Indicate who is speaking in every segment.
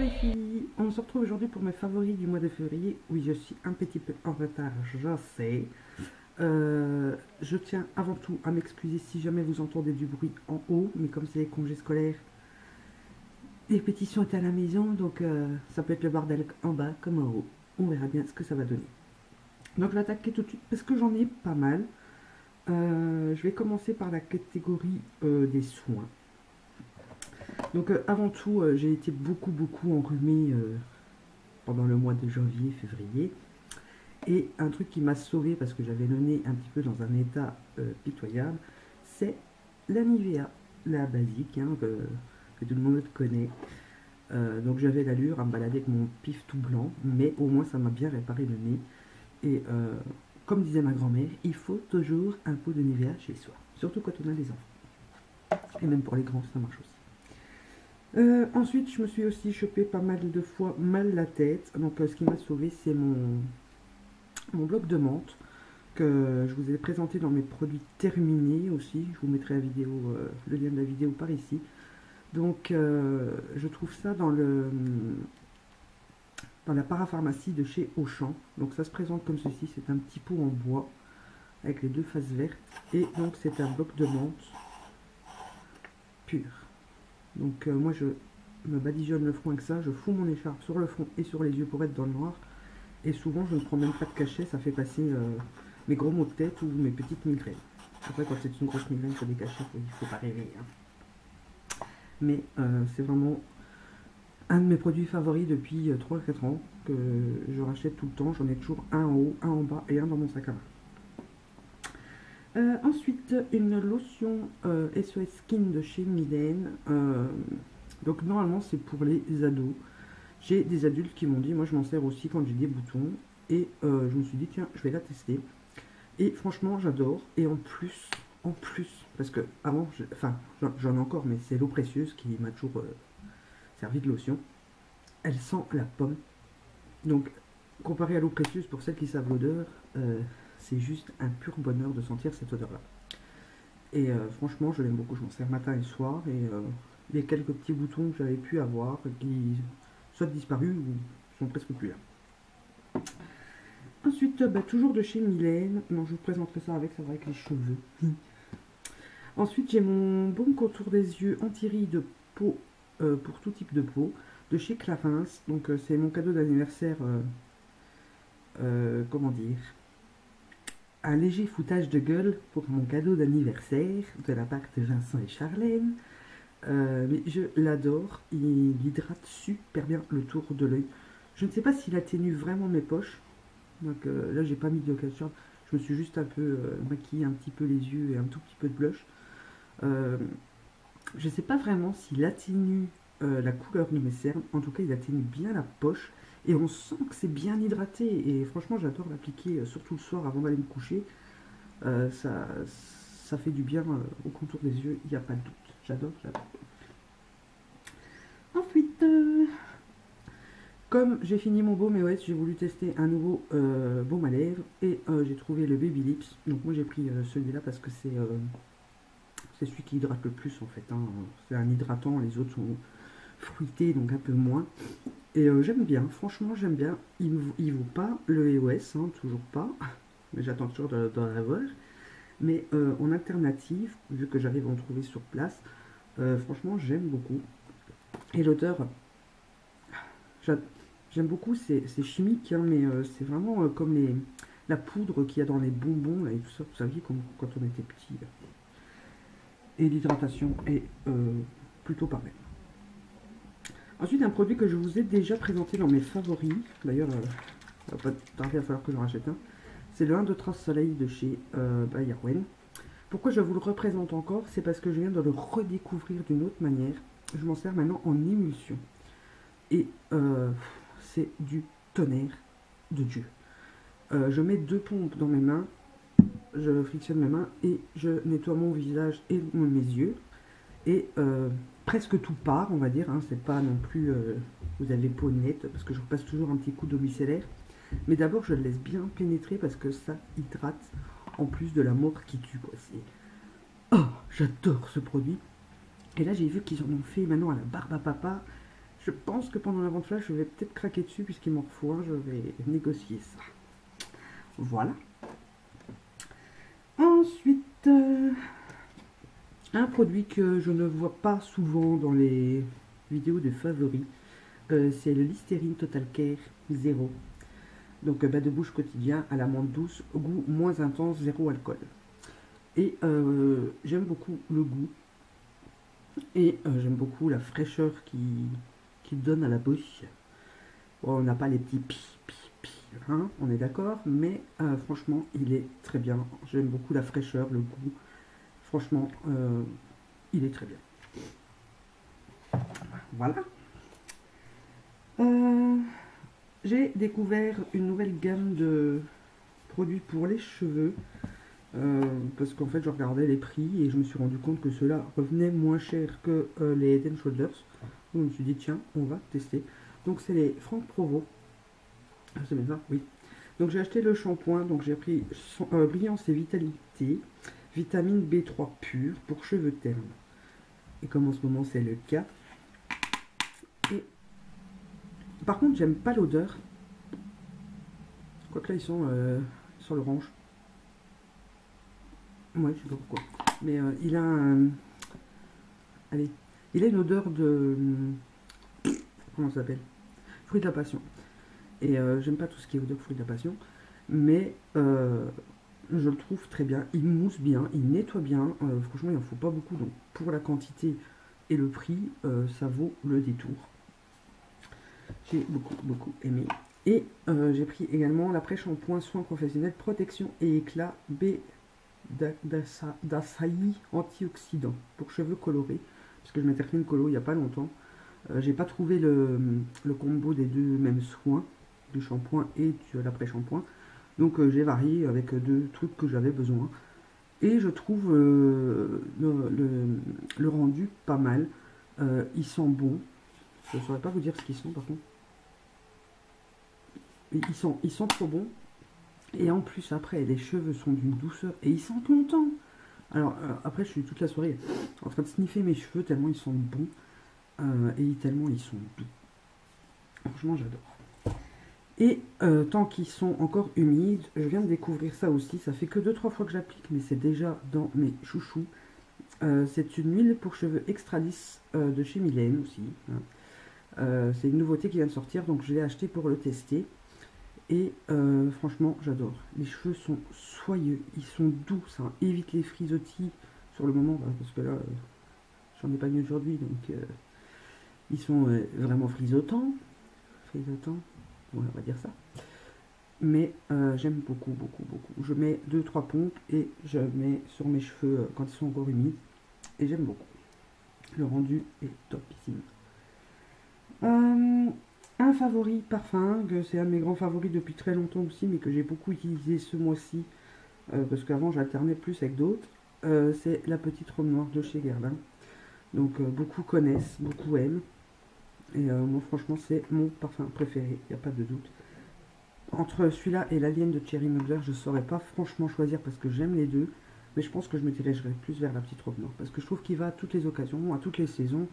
Speaker 1: les filles, on se retrouve aujourd'hui pour mes favoris du mois de février. Oui, je suis un petit peu en retard, je sais. Je tiens avant tout à m'excuser si jamais vous entendez du bruit en haut, mais comme c'est les congés scolaires, les pétitions étaient à la maison, donc ça peut être le bordel en bas comme en haut. On verra bien ce que ça va donner. Donc je vais attaquer tout de suite parce que j'en ai pas mal. Je vais commencer par la catégorie des soins. Donc avant tout, j'ai été beaucoup enrhumée pendant le mois de janvier, février. Et un truc qui m'a sauvé parce que j'avais le nez un petit peu dans un état pitoyable, c'est la Nivea, la basique, hein, que tout le monde connaît. Donc j'avais l'allure à me balader avec mon pif tout blanc, mais au moins ça m'a bien réparé le nez. Et comme disait ma grand-mère, il faut toujours un pot de Nivea chez soi, surtout quand on a des enfants. Et même pour les grands, ça marche aussi. Ensuite, je me suis aussi chopé pas mal de fois mal la tête. Donc ce qui m'a sauvé, c'est mon bloc de menthe que je vous ai présenté dans mes produits terminés aussi. Je vous mettrai la vidéo, le lien de la vidéo par ici. Donc je trouve ça dans la parapharmacie de chez Auchan. Donc ça se présente comme ceci, c'est un petit pot en bois avec les deux faces vertes. Et donc c'est un bloc de menthe pur. Donc moi je me badigeonne le front avec ça, je fous mon écharpe sur le front et sur les yeux pour être dans le noir. Et souvent je ne prends même pas de cachet, ça fait passer mes gros maux de tête ou mes petites migraines. Après quand c'est une grosse migraine, il faut des cachets, il ne faut pas rêver. Hein. Mais c'est vraiment un de mes produits favoris depuis 3-4 ans, que je rachète tout le temps, j'en ai toujours un en haut, un en bas et un dans mon sac à main. Ensuite, une lotion SOS Skin de chez Mylène. Donc normalement c'est pour les ados. J'ai des adultes qui m'ont dit, moi je m'en sers aussi quand j'ai des boutons. Et je me suis dit, tiens, je vais la tester. Et franchement, j'adore. Et en plus, parce que avant, enfin, j'en ai encore, mais c'est l'eau précieuse qui m'a toujours servi de lotion. Elle sent la pomme. Donc, comparé à l'eau précieuse, pour celles qui savent l'odeur, c'est juste un pur bonheur de sentir cette odeur-là. Et franchement, je l'aime beaucoup. Je m'en sers matin et soir. Et les quelques petits boutons que j'avais pu avoir, qui soit disparus ou sont presque plus là. Ensuite, toujours de chez Mylène. Non, je vous présenterai ça avec les cheveux. Ensuite, j'ai mon baume contour des yeux anti-rides de peau pour tout type de peau de chez Clarins. Donc, c'est mon cadeau d'anniversaire. Comment dire, un léger foutage de gueule pour mon cadeau d'anniversaire de la part de Vincent et Charlène. Mais je l'adore, il hydrate super bien le tour de l'œil. Je ne sais pas s'il atténue vraiment mes poches. Donc là j'ai pas mis de ketchup, je me suis juste un peu maquillé un petit peu les yeux et un tout petit peu de blush. Je ne sais pas vraiment s'il atténue la couleur de mes cernes, en tout cas il atténue bien la poche. Et on sent que c'est bien hydraté. Et franchement, j'adore l'appliquer, surtout le soir avant d'aller me coucher. Ça fait du bien au contour des yeux, il n'y a pas de doute. J'adore. Ensuite, comme j'ai fini mon baume EOS, j'ai voulu tester un nouveau baume à lèvres. Et j'ai trouvé le Baby Lips. Donc moi j'ai pris celui-là parce que c'est celui qui hydrate le plus en fait. Hein. C'est un hydratant, les autres sont fruités, donc un peu moins. Et j'aime bien, franchement j'aime bien. Il vaut pas le EOS, hein, toujours pas. Mais j'attends toujours d'en avoir. Mais en alternative, vu que j'arrive à en trouver sur place, franchement j'aime beaucoup. Et l'odeur, j'aime beaucoup, c'est chimique, hein, mais c'est vraiment comme la poudre qu'il y a dans les bonbons là, et tout ça, vous saviez, comme quand on était petit. Et l'hydratation est plutôt pas mal. Ensuite, un produit que je vous ai déjà présenté dans mes favoris, d'ailleurs, ça va pas tarder, il va falloir que j'en rachète un, c'est le 1 de Trace Soleil de chez Bayerwen. Pourquoi je vous le représente encore? C'est parce que je viens de le redécouvrir d'une autre manière. Je m'en sers maintenant en émulsion. Et c'est du tonnerre de Dieu. Je mets 2 pompes dans mes mains, je frictionne mes mains et je nettoie mon visage et mes yeux. Et presque tout part, on va dire, hein, c'est pas non plus, vous avez peau nette, parce que je repasse toujours un petit coup d'eau micellaire. Mais d'abord, je le laisse bien pénétrer parce que ça hydrate, en plus de la mort qui tue, quoi. Oh, j'adore ce produit. Et là, j'ai vu qu'ils en ont fait maintenant à la barbe à papa. Je pense que pendant la vente flash, je vais peut-être craquer dessus puisqu'il m'en faut un, je vais négocier ça. Voilà. Ensuite, un produit que je ne vois pas souvent dans les vidéos de favoris, c'est le Listerine Total Care 0. Donc bas de bouche quotidien à l'amande douce, goût moins intense, zéro alcool. Et j'aime beaucoup le goût. Et j'aime beaucoup la fraîcheur qu'il donne à la bouche. Bon, on n'a pas les petits pi, hein, on est d'accord, mais franchement, il est très bien. J'aime beaucoup la fraîcheur, le goût. Franchement, il est très bien. Voilà. J'ai découvert une nouvelle gamme de produits pour les cheveux. Parce qu'en fait, je regardais les prix et je me suis rendu compte que cela revenait moins cher que les Head & Shoulders. Donc je me suis dit, tiens, on va tester. Donc c'est les Franck Provo. C'est bien ça, oui. Donc j'ai acheté le shampoing, donc j'ai pris Brillance et Vitalité, vitamine B3 pure pour cheveux ternes. Et comme en ce moment c'est le cas. Et par contre, j'aime pas l'odeur. Quoique là, ils sont sur l'orange. Ouais, je sais pas pourquoi. Mais il a un... Allez, il a une odeur de... Comment ça s'appelle? Fruit de la passion. Et j'aime pas tout ce qui est odeur fruit de la passion. Mais je le trouve très bien. Il mousse bien, il nettoie bien. Franchement, il en faut pas beaucoup. Donc pour la quantité et le prix, ça vaut le détour. J'ai beaucoup aimé. Et j'ai pris également l'après-shampoing soin professionnel protection et éclat B d'Açaï antioxydant pour cheveux colorés. Parce que je m'étais refait une colo il n'y a pas longtemps. J'ai pas trouvé le combo des deux mêmes soins, du shampoing et de l'après-shampoing. Donc j'ai varié avec deux trucs que j'avais besoin. Et je trouve le rendu pas mal. Il sent bon. Je ne saurais pas vous dire ce qu'ils sont par contre. Ils sont trop bons. Et en plus après les cheveux sont d'une douceur et ils sentent longtemps. Alors après je suis toute la soirée en train de sniffer mes cheveux tellement ils sont bons et tellement ils sont doux. Franchement j'adore. Et tant qu'ils sont encore humides, je viens de découvrir ça aussi. Ça fait que 2-3 fois que j'applique mais c'est déjà dans mes chouchous. C'est une huile pour cheveux extra lisse de chez Mylène aussi. Hein. C'est une nouveauté qui vient de sortir donc je l'ai acheté pour le tester. Et franchement, j'adore. Les cheveux sont soyeux, ils sont doux, ça évite les frisottis sur le moment, parce que là, j'en ai pas mis aujourd'hui, donc ils sont vraiment frisotants. Frisotants, ouais, on va dire ça. Mais j'aime beaucoup. Je mets 2-3 pompes et je mets sur mes cheveux quand ils sont encore humides. Et j'aime beaucoup. Le rendu est topissime. Un favori parfum, que c'est un de mes grands favoris depuis très longtemps aussi, mais que j'ai beaucoup utilisé ce mois-ci, parce qu'avant j'alternais plus avec d'autres, c'est la petite robe noire de chez Guerlain. Donc beaucoup connaissent, beaucoup aiment, et moi franchement c'est mon parfum préféré, il n'y a pas de doute. Entre celui-là et l'Alien de Thierry Mugler, je ne saurais pas franchement choisir parce que j'aime les deux, mais je pense que je me dirigerai plus vers la petite robe noire, parce que je trouve qu'il va à toutes les occasions, à toutes les saisons,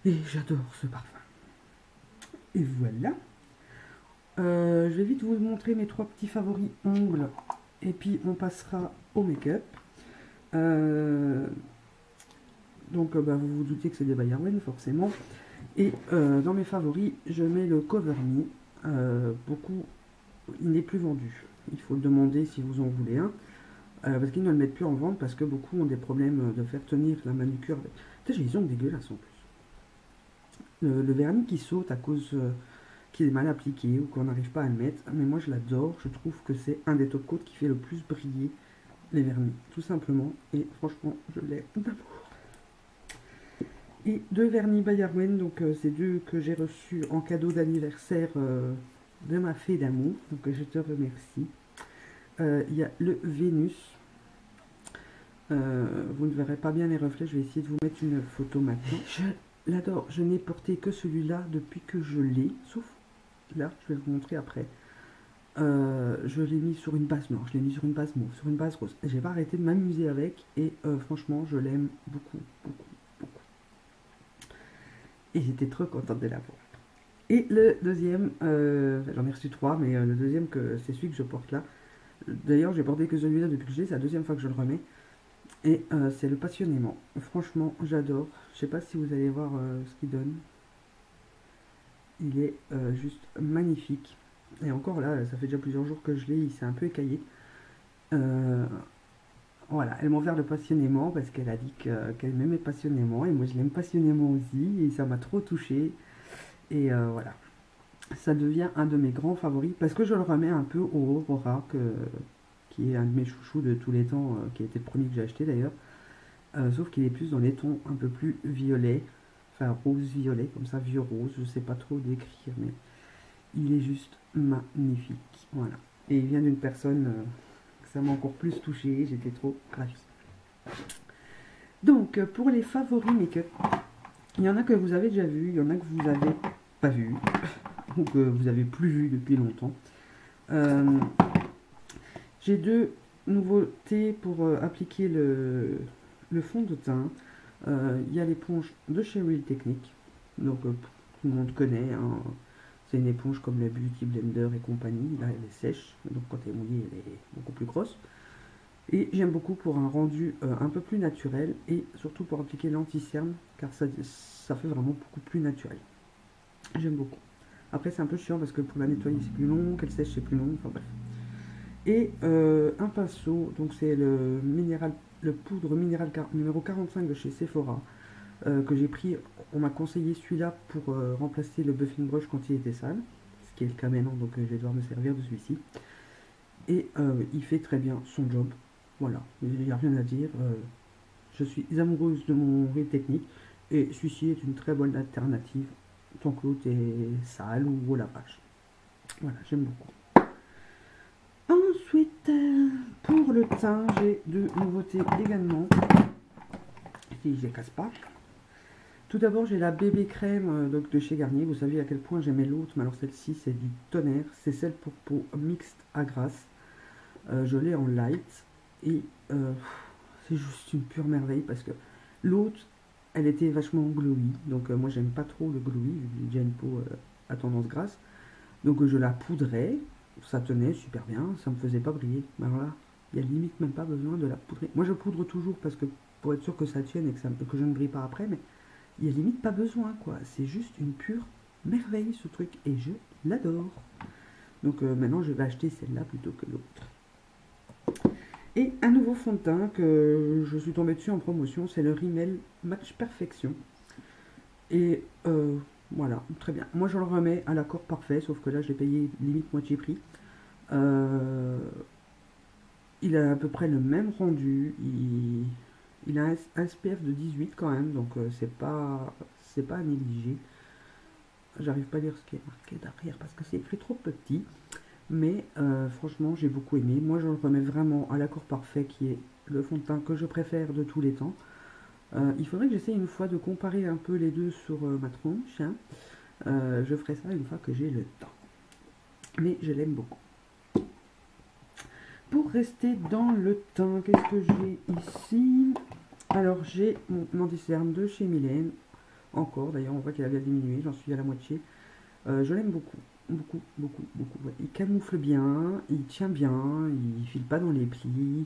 Speaker 1: et j'adore ce parfum. Et voilà. Je vais vite vous montrer mes 3 petits favoris ongles. Et puis on passera au make-up. Donc vous vous doutez que c'est des By Arwen forcément. Et dans mes favoris, je mets le Cover Me. Il n'est plus vendu. Il faut le demander si vous en voulez un. Parce qu'ils ne le mettent plus en vente parce que beaucoup ont des problèmes de faire tenir la manucure. J'ai les ongles dégueulasses en plus. Le vernis qui saute à cause qu'il est mal appliqué ou qu'on n'arrive pas à le mettre, mais moi je l'adore, je trouve que c'est un des top coats qui fait le plus briller les vernis, tout simplement, et franchement je l'ai d'amour. Et 2 vernis By Arwen, donc c'est 2 que j'ai reçus en cadeau d'anniversaire de ma fée d'amour, donc je te remercie. Il y a le Vénus. Vous ne verrez pas bien les reflets, je vais essayer de vous mettre une photo maintenant. Je l'adore, je n'ai porté que celui-là depuis que je l'ai, sauf là, je vais vous montrer après. Je l'ai mis sur une base noire, je l'ai mis sur une base mauve, sur une base rose. J'ai pas arrêté de m'amuser avec et franchement, je l'aime beaucoup. Et j'étais trop contente de l'avoir. Et le deuxième, j'en ai reçu 3, mais le deuxième, c'est celui que je porte là. D'ailleurs, j'ai porté que celui-là depuis que je l'ai, c'est la deuxième fois que je le remets. Et c'est le passionnément. Franchement, j'adore. Je sais pas si vous allez voir ce qu'il donne. Il est juste magnifique. Et encore là, ça fait déjà plusieurs jours que je l'ai, il s'est un peu écaillé. Voilà, elle m'a offert le passionnément parce qu'elle a dit qu'elle m'aimait passionnément. Et moi, je l'aime passionnément aussi. Et ça m'a trop touchée. Et voilà. Ça devient un de mes grands favoris parce que je le remets un peu au Aurora, qui est un de mes chouchous de tous les temps, qui a été le premier que j'ai acheté d'ailleurs. Sauf qu'il est plus dans les tons un peu plus violets, enfin rose-violet, comme ça, vieux rose, je sais pas trop décrire, mais il est juste magnifique. Voilà. Et il vient d'une personne que ça m'a encore plus touché, j'étais trop ravie. Donc, pour les favoris make-up, il y en a que vous avez déjà vu, il y en a que vous n'avez pas vu, ou que vous avez plus vu depuis longtemps. J'ai deux nouveautés pour appliquer le fond de teint. Il y a l'éponge de chez Real Technique, donc tout le monde connaît, hein. C'est une éponge comme la Beauty Blender et compagnie. Là elle est sèche, donc quand elle est mouillée elle est beaucoup plus grosse. Et j'aime beaucoup pour un rendu un peu plus naturel et surtout pour appliquer l'anti-cerne, car ça fait vraiment beaucoup plus naturel. J'aime beaucoup. Après c'est un peu chiant parce que pour la nettoyer c'est plus long, qu'elle sèche c'est plus long, enfin bref. Et un pinceau, donc c'est le poudre minéral numéro 45 de chez Sephora, que j'ai pris. On m'a conseillé celui-là pour remplacer le buffing brush quand il était sale, ce qui est le cas maintenant, donc je vais devoir me servir de celui-ci. Et il fait très bien son job, voilà, il n'y a rien à dire. Je suis amoureuse de mon Real Technique, et celui-ci est une très bonne alternative, tant que l'autre est sale ou au lavage. Voilà, j'aime beaucoup. Ensuite, pour le teint, j'ai deux nouveautés également, si je les casse pas. Tout d'abord, j'ai la bébé crème donc de chez Garnier. Vous savez à quel point j'aimais l'autre, mais alors celle-ci, c'est du tonnerre. C'est celle pour peau mixte à grasse. Je l'ai en light et c'est juste une pure merveille parce que l'autre, elle était vachement glowy. Donc moi, j'aime pas trop le glowy, vu que j'ai déjà une peau à tendance grasse. Donc je la poudrais, ça tenait super bien, ça me faisait pas briller. Mais alors là, il n'y a limite même pas besoin de la poudrer. Moi, je poudre toujours parce que pour être sûr que ça tienne et que je ne brille pas après, mais il n'y a limite pas besoin, quoi. C'est juste une pure merveille, ce truc, et je l'adore. Donc maintenant, je vais acheter celle-là plutôt que l'autre. Et un nouveau fond de teint que je suis tombée dessus en promotion, c'est le Rimmel Match Perfection. Et voilà, très bien. Moi, je le remets à l'accord parfait, sauf que là, je l'ai payé limite moitié prix. Il a à peu près le même rendu. Il a un SPF de 18 quand même, donc c'est pas à négliger. J'arrive pas à lire ce qui est marqué derrière parce que c'est écrit trop petit. Mais franchement, j'ai beaucoup aimé. Moi, je le remets vraiment à l'accord parfait, qui est le fond de teint que je préfère de tous les temps. Il faudrait que j'essaie une fois de comparer un peu les deux sur ma tronche. Hein. Je ferai ça une fois que j'ai le temps. Mais je l'aime beaucoup. Pour rester dans le teint, qu'est-ce que j'ai ici? Alors j'ai mon anti-cerne de chez Mylène. Encore, d'ailleurs, on voit qu'il a bien diminué, j'en suis à la moitié. Je l'aime beaucoup. Beaucoup, beaucoup, beaucoup. Ouais. Il camoufle bien, il tient bien, il file pas dans les plis.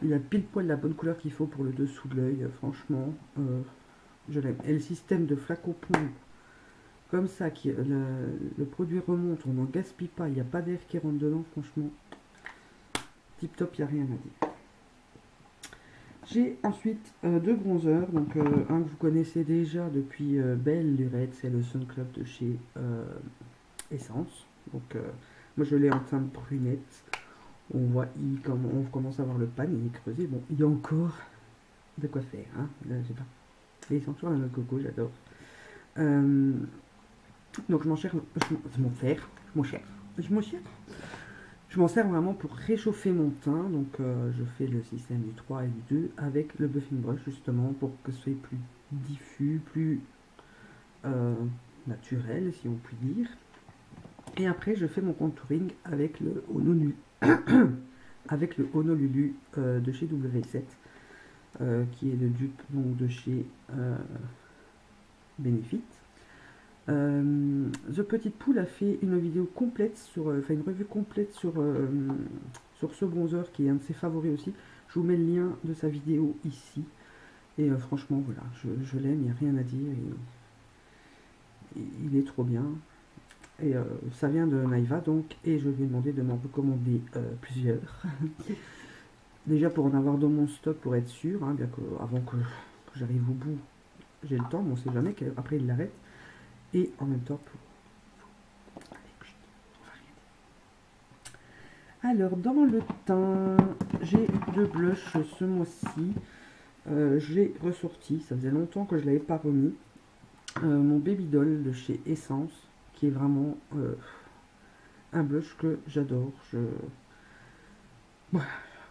Speaker 1: Il a pile poil la bonne couleur qu'il faut pour le dessous de l'œil, franchement. Je l'aime. Et le système de flacon-poudre, comme ça, le produit remonte, on n'en gaspille pas, il n'y a pas d'air qui rentre dedans, franchement. Tip top, il n'y a rien à dire. J'ai ensuite deux bronzers, donc un que vous connaissez déjà depuis belle lurette, c'est le Sun Club de chez Essence. Donc moi je l'ai en teinte brunette. On voit on commence à voir le pan, il est creusé. Bon, il y a encore de quoi faire, hein. Là, j'ai pas. Et ils sont toujours à la noix de coco, j'adore. Donc je m'en sers, je m'en sers vraiment pour réchauffer mon teint. Donc je fais le système du 3 et du 2 avec le buffing brush justement pour que ce soit plus diffus, plus naturel si on peut dire. Et après je fais mon contouring avec le Honolulu, avec le Honolulu de chez W7, qui est le dupe donc de chez Benefit. The Petite Poule a fait une vidéo complète sur, enfin une revue complète sur, sur ce bronzer qui est un de ses favoris aussi. Je vous mets le lien de sa vidéo ici. Et franchement, voilà, je l'aime, il n'y a rien à dire. Il est trop bien. Et ça vient de Naïva donc, et je lui ai demandé de m'en recommander plusieurs. Déjà pour en avoir dans mon stock pour être sûr, hein, bien que avant que j'arrive au bout, j'ai le temps, mais on sait jamais qu'après il l'arrête. Et en même temps pour... Alors dans le teint, j'ai deux blushs ce mois-ci. J'ai ressorti, ça faisait longtemps que je ne l'avais pas remis, mon Baby Doll de chez Essence, qui est vraiment un blush que j'adore.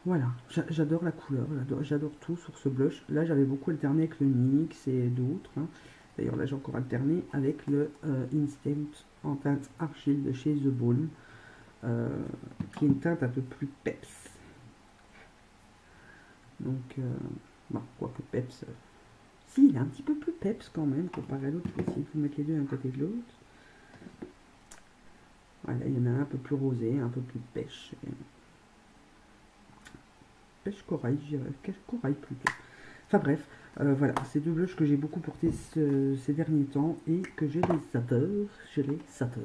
Speaker 1: Voilà, j'adore la couleur, j'adore tout sur ce blush. Là, j'avais beaucoup alterné avec le NYX et d'autres. Hein. D'ailleurs, là, j'ai encore alterné avec le Instant en teinte Argile de chez The Balm, qui est une teinte un peu plus peps. Donc, bon, quoique peps... si, il est un petit peu plus peps quand même, comparé à l'autre. Je vais essayer de vous mettre les deux d'un côté de l'autre. Voilà, il y en a un peu plus rosé, un peu plus pêche. Pêche corail, je dirais. Corail plutôt. Enfin bref, voilà, c'est deux blushs que j'ai beaucoup portés ces derniers temps et que je les adore. Je les adore.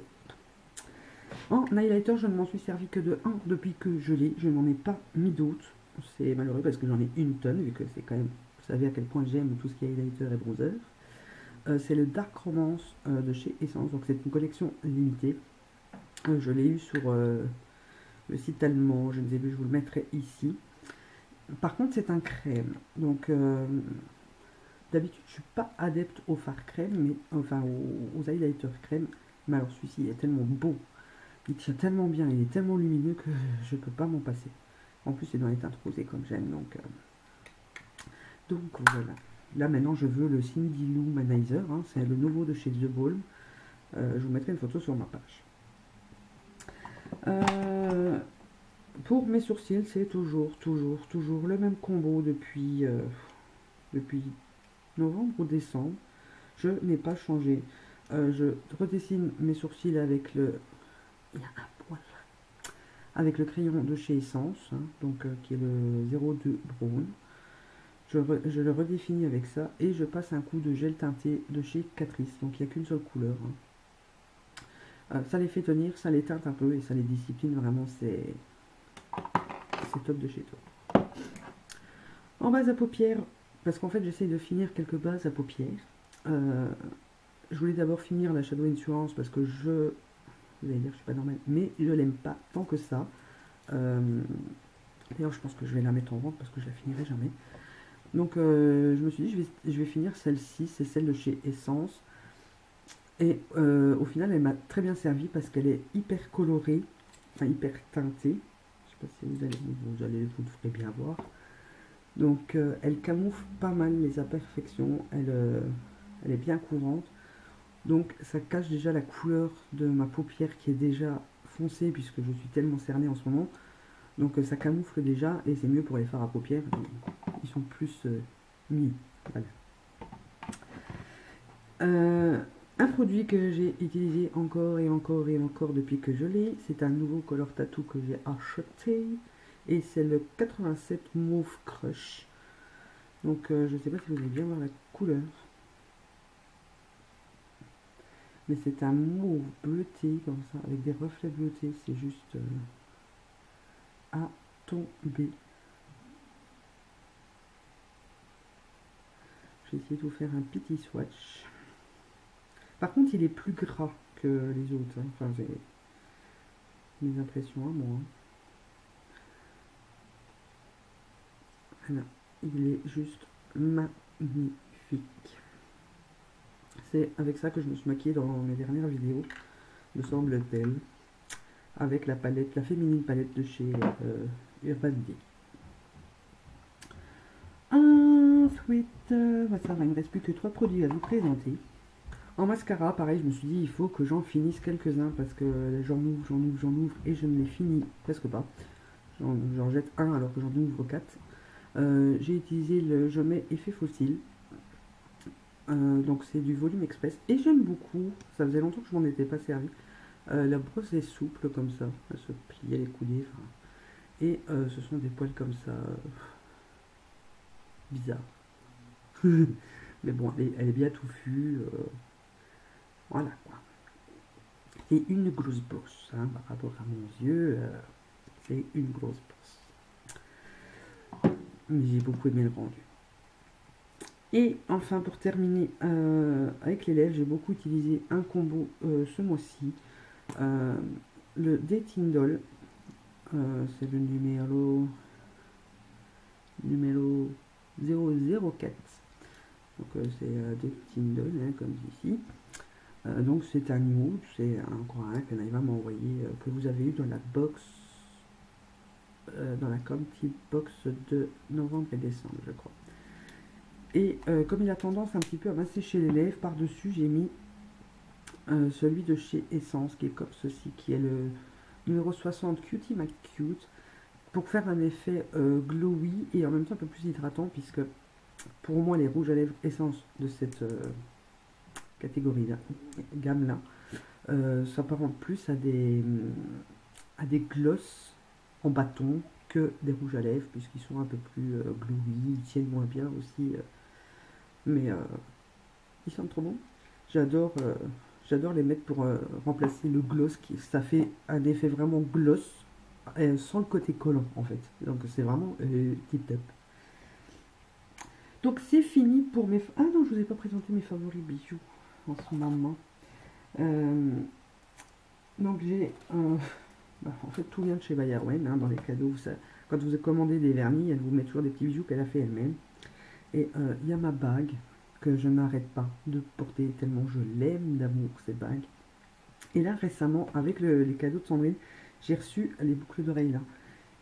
Speaker 1: En highlighter, je ne m'en suis servi que de un depuis que je l'ai. Je n'en ai pas mis d'autres. C'est malheureux parce que j'en ai une tonne, vu que c'est quand même... Vous savez à quel point j'aime tout ce qui est highlighter et bronzer. C'est le Dark Romance de chez Essence. Donc c'est une collection limitée. Je l'ai eu sur le site allemand. Je ne sais plus, je vous le mettrai ici. Par contre, c'est un crème. Donc, d'habitude, je ne suis pas adepte aux fards crème, mais enfin aux highlighters crème. Mais alors, celui-ci est tellement beau. Il tient tellement bien, il est tellement lumineux que je ne peux pas m'en passer. En plus, c'est dans les teintes rosées comme j'aime. Donc voilà. Là, maintenant, je veux le Cindy Lou Manizer. Hein, c'est le nouveau de chez The Balm. Je vous mettrai une photo sur ma page. Pour mes sourcils, c'est toujours le même combo depuis novembre ou décembre. Je n'ai pas changé. Je redessine mes sourcils avec le... Il y a un poil. Avec le crayon de chez Essence, hein, donc qui est le 02 Brown. Je le redéfinis avec ça et je passe un coup de gel teinté de chez Catrice. Donc il n'y a qu'une seule couleur. Hein. Ça les fait tenir, ça les teinte un peu et ça les discipline. Vraiment, c'est top de chez toi. En base à paupières, parce qu'en fait j'essaye de finir quelques bases à paupières. Je voulais d'abord finir la Shadow Insurance parce que vous allez dire que je suis pas normale, mais je l'aime pas tant que ça. D'ailleurs je pense que je vais la mettre en vente parce que je la finirai jamais. Donc je me suis dit je vais finir celle-ci, c'est celle de chez Essence. Et au final elle m'a très bien servi parce qu'elle est hyper colorée, enfin hyper teintée. Je sais pas si vous devrez bien voir. Donc elle camoufle pas mal les imperfections, elle est bien courante. Donc ça cache déjà la couleur de ma paupière qui est déjà foncée puisque je suis tellement cernée en ce moment. Donc ça camoufle déjà et c'est mieux pour les fards à paupières. Ils sont plus mis. Voilà. Un produit que j'ai utilisé encore et encore et encore depuis que je l'ai, c'est un nouveau Color Tattoo que j'ai acheté. Et c'est le 87 Mauve Crush. Donc je ne sais pas si vous allez bien voir la couleur. Mais c'est un mauve bleuté comme ça, avec des reflets bleutés. C'est juste à tomber. Je vais essayer de vous faire un petit swatch. Par contre, il est plus gras que les autres. Hein. Enfin, j'ai mes impressions à moi. Voilà. Il est juste magnifique. C'est avec ça que je me suis maquillée dans mes dernières vidéos, me semble-t-elle, avec la palette, la féminine palette de chez Urban Decay. Ensuite, ça va, il ne me reste plus que 3 produits à vous présenter. En mascara, pareil, je me suis dit, il faut que j'en finisse quelques-uns parce que j'en ouvre et je ne les finis presque pas. J'en jette un alors que j'en ouvre 4. J'ai utilisé le Je mets effet fossile. Donc c'est du volume express. Et j'aime beaucoup, ça faisait longtemps que je m'en étais pas servi. La brosse est souple comme ça, elle se plie à les coudées. Et ce sont des poils comme ça, bizarres. Mais bon, elle est bien touffue. Voilà quoi. C'est une grosse brosse, hein, par rapport à mon yeux. C'est une grosse brosse. Mais j'ai beaucoup aimé le rendu. Et enfin, pour terminer avec les lèvres, j'ai beaucoup utilisé un combo ce mois-ci. Le Dating Doll. C'est le numéro 004. Donc c'est Dating Doll, hein, comme ici. Donc c'est un nude, c'est encore un que Naïma m'a envoyé, que vous avez eu dans la box, dans la Comty Box de novembre et décembre, je crois. Et comme il a tendance un petit peu à m'assécher les lèvres, par-dessus j'ai mis celui de chez Essence, qui est comme ceci, qui est le numéro 60 Cutie McCute, pour faire un effet glowy et en même temps un peu plus hydratant, puisque pour moi les rouges à lèvres Essence de cette catégorie là, gamme là, s'apparente plus à des gloss en bâton que des rouges à lèvres, puisqu'ils sont un peu plus glowy, ils tiennent moins bien aussi, mais ils sentent trop bon. J'adore les mettre pour remplacer le gloss, ça fait un effet vraiment gloss sans le côté collant en fait, donc c'est vraiment tip top. Donc c'est fini pour mes... Ah non, je vous ai pas présenté mes favoris bijoux en ce moment. Donc j'ai... en fait, tout vient de chez Bayerwen, hein, dans les cadeaux. Quand vous commandez des vernis, elle vous met toujours des petits bijoux qu'elle a fait elle-même. Et il y a ma bague, que je n'arrête pas de porter, tellement je l'aime d'amour, cette bague. Et là, récemment, avec les cadeaux de Sandrine, j'ai reçu les boucles d'oreilles là.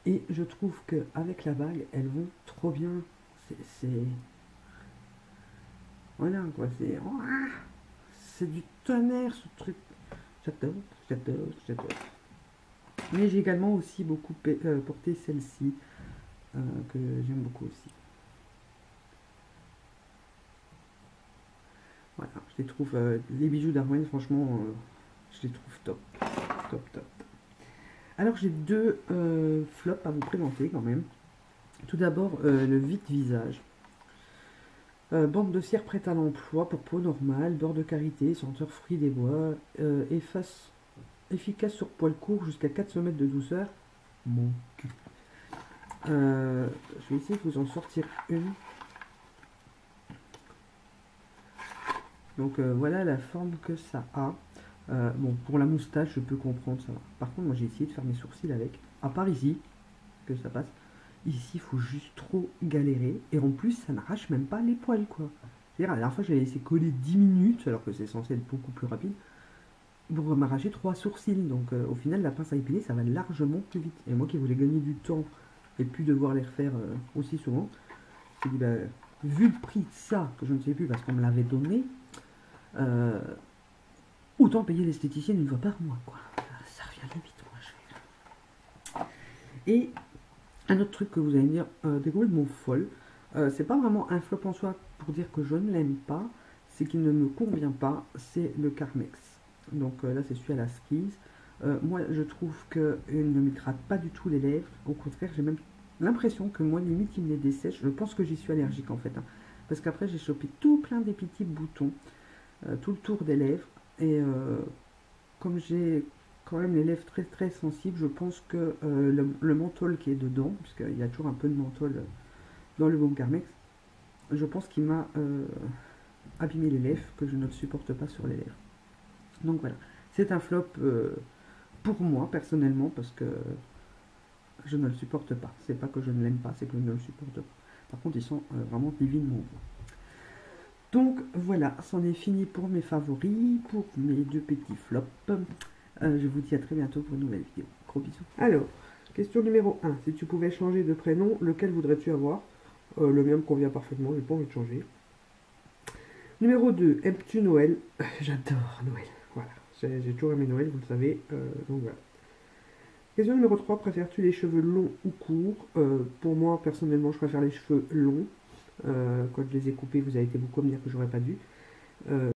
Speaker 1: Et je trouve qu'avec la bague, elles vont trop bien. C'est... Voilà, quoi, c'est du tonnerre, ce truc. J'adore. Mais j'ai également aussi beaucoup porté celle-ci, que j'aime beaucoup aussi. Voilà, je les trouve, les bijoux d'Arwen, franchement, je les trouve top. Top. Alors j'ai deux flops à vous présenter quand même. Tout d'abord, le vide visage. Bande de cire prête à l'emploi pour peau normale, beurre de karité, senteur fruits des bois, efficace sur poil court jusqu'à 400 mètres de douceur. Mon cul. Je vais essayer de vous en sortir une. Donc voilà la forme que ça a. Bon, pour la moustache, je peux comprendre, ça va. Par contre, moi j'ai essayé de faire mes sourcils avec. À part ici, que ça passe. Ici, il faut juste trop galérer. Et en plus, ça n'arrache même pas les poils, quoi. C'est-à-dire, la dernière fois, je l'ai laissé coller 10 minutes, alors que c'est censé être beaucoup plus rapide, pour m'arracher 3 sourcils. Donc, au final, la pince à épiler, ça va largement plus vite. Et moi qui voulais gagner du temps et plus devoir les refaire aussi souvent, je me dis, bah, vu le prix de ça, que je ne sais plus parce qu'on me l'avait donné, autant payer l'esthéticienne une fois par mois, quoi. Ça revient vite, moi, je fais. Et un autre truc que vous allez me dire, des complètement folle, c'est pas vraiment un flop en soi pour dire que je ne l'aime pas, c'est qu'il ne me convient pas, c'est le Carmex. Donc là c'est celui à la skis. Moi je trouve qu'il ne m'hydrate pas du tout les lèvres, au contraire j'ai même l'impression que moi limite il me les dessèche, je pense que j'y suis allergique en fait. Hein. Parce qu'après j'ai chopé tout plein des petits boutons, tout le tour des lèvres, et comme j'ai quand même les lèvres très très sensibles, je pense que le menthol qui est dedans, puisqu'il y a toujours un peu de menthol dans le baume Carmex, je pense qu'il m'a abîmé les lèvres, que je ne le supporte pas sur les lèvres. Donc voilà, c'est un flop pour moi personnellement, parce que je ne le supporte pas. C'est pas que je ne l'aime pas, c'est que je ne le supporte pas. Par contre, ils sont vraiment divinement bons. Donc voilà, c'en est fini pour mes favoris, pour mes deux petits flops. Je vous dis à très bientôt pour une nouvelle vidéo. Gros bisous. Alors, question numéro 1. Si tu pouvais changer de prénom, lequel voudrais-tu avoir? Le mien me convient parfaitement, j'ai pas envie de changer. Numéro 2. Aimes-tu Noël? J'adore Noël. Voilà, j'ai toujours aimé Noël, vous le savez. Donc voilà. Question numéro 3. Préfères-tu les cheveux longs ou courts? Pour moi, personnellement, je préfère les cheveux longs. Quand je les ai coupés, vous avez été beaucoup à me dire que j'aurais pas dû.